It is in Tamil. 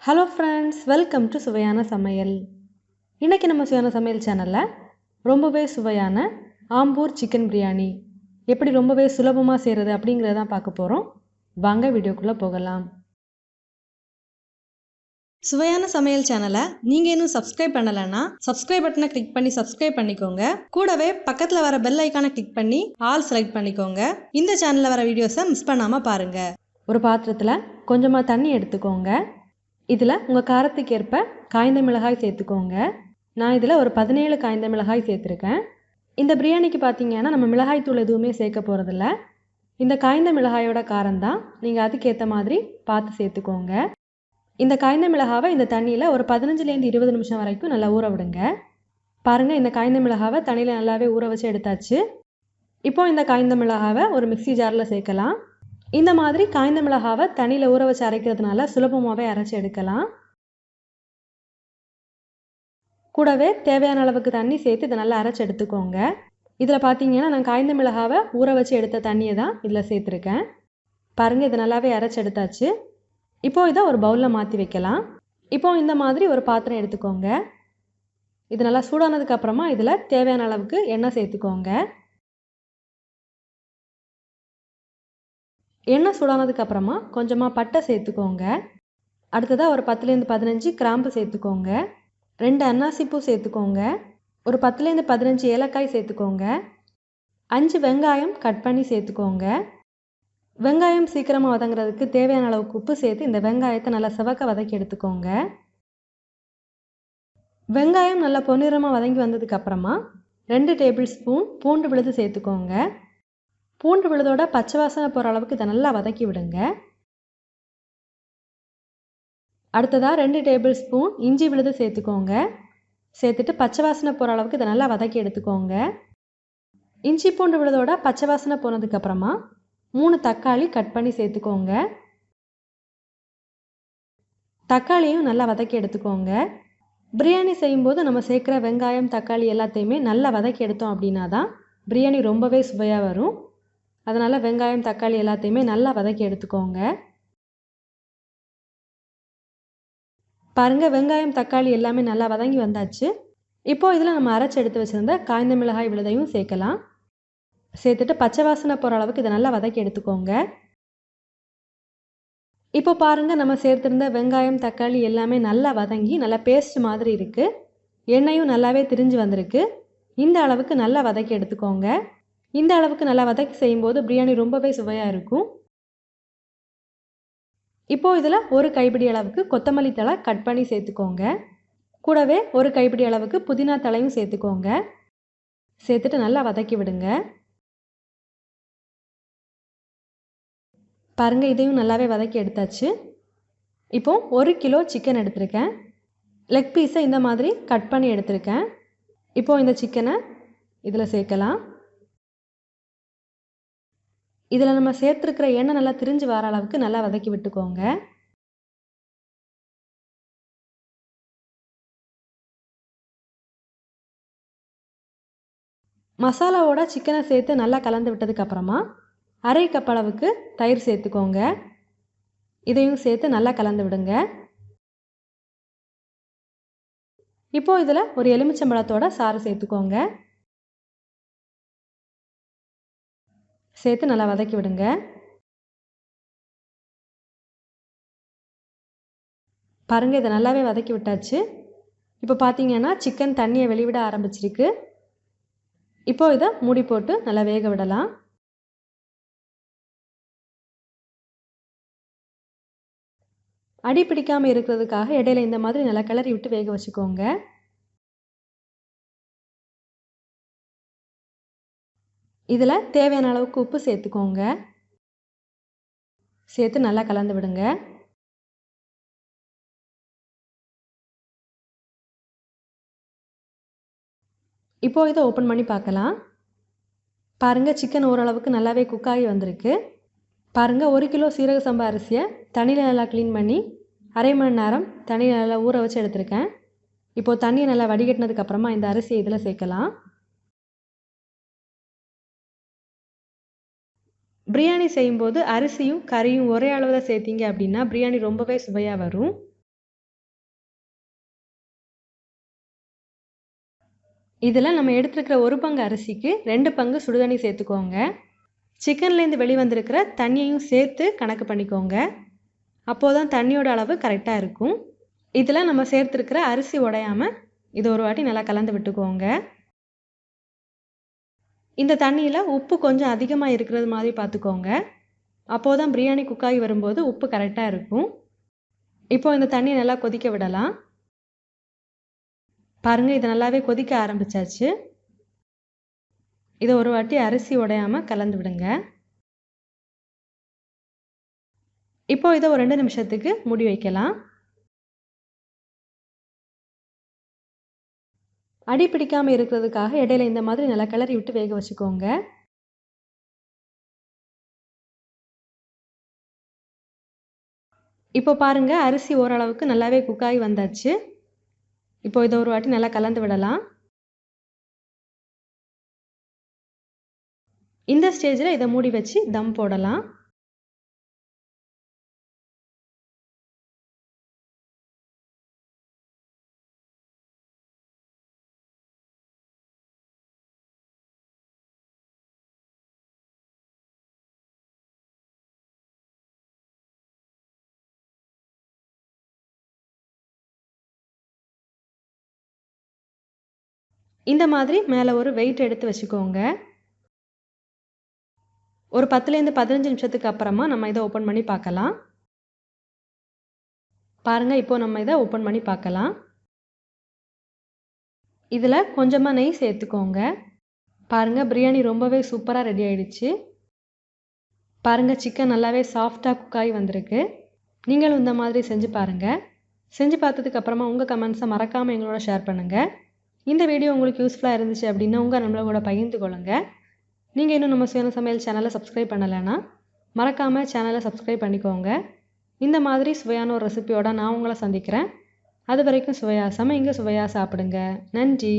ஹலோ ஃப்ரெண்ட்ஸ், வெல்கம் டு சுவையான சமையல். இன்றைக்கி நம்ம சுவையான சமையல் சேனலில் ரொம்பவே சுவையான ஆம்பூர் சிக்கன் பிரியாணி எப்படி ரொம்பவே சுலபமாக செய்கிறது அப்படிங்கிறத தான் பார்க்க போகிறோம். வாங்க வீடியோக்குள்ளே போகலாம். சுவையான சமையல் சேனலை நீங்கள் இன்னும் சப்ஸ்கிரைப் பண்ணலைன்னா சப்ஸ்கிரைப் பட்டனை கிளிக் பண்ணி சப்ஸ்கிரைப் பண்ணிக்கோங்க. கூடவே பக்கத்தில் வர பெல் ஐக்கானை கிளிக் பண்ணி ஆல் செலக்ட் பண்ணிக்கோங்க. இந்த சேனலில் வர வீடியோஸை மிஸ் பண்ணாமல் பாருங்கள். ஒரு பாத்திரத்தில் கொஞ்சமாக தண்ணி எடுத்துக்கோங்க. இதில் உங்கள் காரத்துக்கு ஏற்ப காய்ந்த மிளகாய் சேர்த்துக்கோங்க. நான் இதில் ஒரு 17 காய்ந்த மிளகாய் சேர்த்துருக்கேன். இந்த பிரியாணிக்கு பார்த்தீங்கன்னா நம்ம மிளகாய் தூள் எதுவுமே சேர்க்க போகிறதில்ல. இந்த காய்ந்த மிளகாயோட காரம் தான், நீங்கள் அதுக்கேற்ற மாதிரி பார்த்து சேர்த்துக்கோங்க. இந்த காய்ந்த மிளகாவை இந்த தண்ணியில் ஒரு 15லேருந்து 20 நிமிஷம் வரைக்கும் நல்லா ஊற விடுங்க. பாருங்கள், இந்த காய்ந்த மிளகாவை தண்ணியில் நல்லாவே ஊற வச்சு எடுத்தாச்சு. இப்போது இந்த காய்ந்த மிளகாவை ஒரு மிக்ஸி ஜாரில் சேர்க்கலாம். இந்த மாதிரி காய்ந்த மிளகாவை தண்ணியில் ஊற வச்சு அரைக்கிறதுனால சுலபமாகவே அரைச்சி எடுக்கலாம். கூடவே தேவையான அளவுக்கு தண்ணி சேர்த்து இதை நல்லா அரைச்சி எடுத்துக்கோங்க. இதில் பார்த்தீங்கன்னா நான் காய்ந்த மிளகாவை ஊற வச்சு எடுத்த தண்ணியை தான் இதில் சேர்த்துருக்கேன். பாருங்கள், இதை நல்லாவே அரைச்சி எடுத்தாச்சு. இப்போது இதை ஒரு பவுலில் மாற்றி வைக்கலாம். இப்போது இந்த மாதிரி ஒரு பாத்திரம் எடுத்துக்கோங்க. இது நல்லா சூடானதுக்கப்புறமா இதில் தேவையான அளவுக்கு எண்ணெய் சேர்த்துக்கோங்க. எண்ணெய் சூடானதுக்கப்புறமா கொஞ்சமாக பட்டை சேர்த்துக்கோங்க. அடுத்ததாக ஒரு 10லேருந்து 15 கிராம்பு சேர்த்துக்கோங்க. 2 அன்னாசிப்பூ சேர்த்துக்கோங்க. ஒரு 10லேருந்து 15 ஏலக்காய் சேர்த்துக்கோங்க. 5 வெங்காயம் கட் பண்ணி சேர்த்துக்கோங்க. வெங்காயம் சீக்கிரமாக வதங்குறதுக்கு தேவையான அளவுக்கு உப்பு சேர்த்து இந்த வெங்காயத்தை நல்லா செவக்க வதக்கி எடுத்துக்கோங்க. வெங்காயம் நல்லா பொன்னிறமாக வதங்கி வந்ததுக்கப்புறமா 2 டேபிள் ஸ்பூன் பூண்டு விழுது சேர்த்துக்கோங்க. பூண்டு விழுதோட பச்சை வாசனை போகிற அளவுக்கு இதை நல்லா வதக்கி விடுங்க. அடுத்ததாக 2 டேபிள் ஸ்பூன் இஞ்சி விழுது சேர்த்துக்கோங்க. சேர்த்துட்டு பச்சை வாசனை போகிற அளவுக்கு இதை நல்லா வதக்கி எடுத்துக்கோங்க. இஞ்சி பூண்டு விழுதோட பச்சை வாசனை போனதுக்கப்புறமா 3 தக்காளி கட் பண்ணி சேர்த்துக்கோங்க. தக்காளியும் நல்லா வதக்கி எடுத்துக்கோங்க. பிரியாணி செய்யும்போது நம்ம சேர்க்குற வெங்காயம் தக்காளி எல்லாத்தையுமே நல்லா வதக்கி எடுத்தோம் அப்படின்னா தான் பிரியாணி ரொம்பவே சுவையாக வரும். அதனால் வெங்காயம் தக்காளி எல்லாத்தையுமே நல்லா வதக்கி எடுத்துக்கோங்க. பாருங்கள், வெங்காயம் தக்காளி எல்லாமே நல்லா வதங்கி வந்தாச்சு. இப்போது இதில் நம்ம அரைச்சி எடுத்து வச்சுருந்த காய்ந்த மிளகாய் விழுதையும் சேர்க்கலாம். சேர்த்துட்டு பச்சை வாசனை போகிற அளவுக்கு இதை நல்லா வதக்கி எடுத்துக்கோங்க. இப்போ பாருங்கள், நம்ம சேர்த்துருந்த வெங்காயம் தக்காளி எல்லாமே நல்லா வதங்கி நல்லா பேஸ்ட் மாதிரி இருக்குது. எண்ணெயும் நல்லாவே திரிஞ்சு வந்திருக்கு. இந்த அளவுக்கு நல்லா வதக்கி எடுத்துக்கோங்க. இந்த அளவுக்கு நல்லா வதக்கி செய்யும்போது பிரியாணி ரொம்பவே சுவையாக இருக்கும். இப்போது இதில் ஒரு கைப்பிடி அளவுக்கு கொத்தமல்லி தழை கட் பண்ணி சேர்த்துக்கோங்க. கூடவே ஒரு கைப்பிடி அளவுக்கு புதினா தழையும் சேர்த்துக்கோங்க. சேர்த்துட்டு நல்லா வதக்கி விடுங்க. பாருங்கள், இதையும் நல்லாவே வதக்கி எடுத்தாச்சு. இப்போது 1 கிலோ சிக்கன் எடுத்திருக்கேன். லெக் பீஸை இந்த மாதிரி கட் பண்ணி எடுத்திருக்கேன். இப்போது இந்த சிக்கனை இதில் சேர்க்கலாம். இதில் நம்ம சேர்த்துருக்கிற எண்ணெய் நல்லா திரிஞ்சு வர அளவுக்கு நல்லா வதக்கி விட்டுக்கோங்க. மசாலாவோட சிக்கனை சேர்த்து நல்லா கலந்து விட்டதுக்கப்புறமா 1/2 கப் அளவுக்கு தயிர் சேர்த்துக்கோங்க. இதையும் சேர்த்து நல்லா கலந்து விடுங்க. இப்போது இதில் ஒரு எலுமிச்சம்பழத்தோட சாறு சேர்த்துக்கோங்க. சேர்த்து நல்லா வதக்கி விடுங்க. பாருங்கள், இதை நல்லாவே வதக்கி விட்டாச்சு. இப்போ பார்த்தீங்கன்னா சிக்கன் தண்ணியை வெளிவிட ஆரம்பிச்சிருக்கு. இப்போது இதை மூடி போட்டு நல்லா வேக விடலாம். அடி பிடிக்காமல் இருக்கிறதுக்காக இடையில இந்த மாதிரி நல்லா கிளறி விட்டு வேக வச்சுக்கோங்க. இதில் தேவையான அளவுக்கு உப்பு சேர்த்துக்கோங்க. சேர்த்து நல்லா கலந்து விடுங்க. இப்போது இதை ஓப்பன் பண்ணி பார்க்கலாம். பாருங்கள், சிக்கன் ஓரளவுக்கு நல்லாவே குக்காகி வந்திருக்கு. பாருங்கள், 1 கிலோ சீரக சம்பா அரிசியை தண்ணியில் நல்லா க்ளீன் பண்ணி 1/2 மணி நேரம் தண்ணியில் நல்லா ஊற வச்சு எடுத்திருக்கேன். இப்போது தண்ணியை நல்லா வடிகட்டினதுக்கப்புறமா இந்த அரிசியை இதில் சேர்க்கலாம். பிரியாணி செய்யும்போது அரிசியும் கறியும் ஒரே அளவில் சேர்த்திங்க அப்படின்னா பிரியாணி ரொம்பவே சுவையாக வரும். இதில் நம்ம எடுத்துருக்கிற 1 பங்கு அரிசிக்கு 2 பங்கு சுடுதண்ணி சேர்த்துக்கோங்க. சிக்கன்லேருந்து வெளிவந்திருக்கிற தண்ணியையும் சேர்த்து கணக்கு பண்ணிக்கோங்க. அப்போது தான் தண்ணியோட அளவு கரெக்டாக இருக்கும். இதில் நம்ம சேர்த்துருக்கிற அரிசி உடையாமல் இதை ஒரு வாட்டி நல்லா கலந்து விட்டுக்கோங்க. இந்த தண்ணியில் உப்பு கொஞ்சம் அதிகமாக இருக்கிறது மாதிரி பார்த்துக்கோங்க. அப்போது தான் பிரியாணி குக்காகி வரும்போது உப்பு கரெக்டாக இருக்கும். இப்போது இந்த தண்ணியை நல்லா கொதிக்க விடலாம். பாருங்கள், இது நல்லாவே கொதிக்க ஆரம்பிச்சாச்சு. இதை ஒரு வாட்டி அரிசி உடையாமல் கலந்து விடுங்க. இப்போ இதை ஒரு 2 நிமிஷத்துக்கு மூடி வைக்கலாம். அடி பிடிக்காமல் இருக்கிறதுக்காக இடையில இந்த மாதிரி நல்லா கிளறி விட்டு வேக வச்சுக்கோங்க. இப்போ பாருங்கள், அரிசி ஓரளவுக்கு நல்லாவே குக்காகி வந்தாச்சு. இப்போ இதை ஒரு வாட்டி நல்லா கலந்து விடலாம். இந்த ஸ்டேஜில் இதை மூடி வச்சு தம் போடலாம். இந்த மாதிரி மேலே ஒரு வெயிட் எடுத்து வச்சுக்கோங்க. ஒரு 10லேருந்து 15 நிமிஷத்துக்கு அப்புறமா நம்ம இதை ஓப்பன் பண்ணி பார்க்கலாம். பாருங்கள், இப்போ நம்ம இதை ஓப்பன் பண்ணி பார்க்கலாம். இதில் கொஞ்சமாக நெய் சேர்த்துக்கோங்க. பாருங்கள், பிரியாணி ரொம்பவே சூப்பராக ரெடி ஆயிடுச்சு. பாருங்கள், சிக்கன் நல்லாவே சாஃப்டாக குக்காகி வந்திருக்கு. நீங்களும் இந்த மாதிரி செஞ்சு பாருங்கள். செஞ்சு பார்த்ததுக்கு அப்புறமா உங்கள் கமெண்ட்ஸை மறக்காமல் எங்களோட ஷேர் பண்ணுங்கள். இந்த வீடியோ உங்களுக்கு யூஸ்ஃபுல்லாக இருந்துச்சு அப்படின்னா உங்கள் நம்மளோட பகிர்ந்து கொள்ளுங்கள். நீங்கள் இன்னும் நம்ம சுவையான சமையல் சேனலை சப்ஸ்கிரைப் பண்ணலைன்னா மறக்காமல் சேனலை சப்ஸ்கிரைப் பண்ணிக்கோங்க. இந்த மாதிரி சுவையான ஒரு ரெசிபியோட நான் உங்களை சந்திக்கிறேன். அது வரைக்கும் சுவையாக சமைங்க, சுவையாக சாப்பிடுங்க. நன்றி.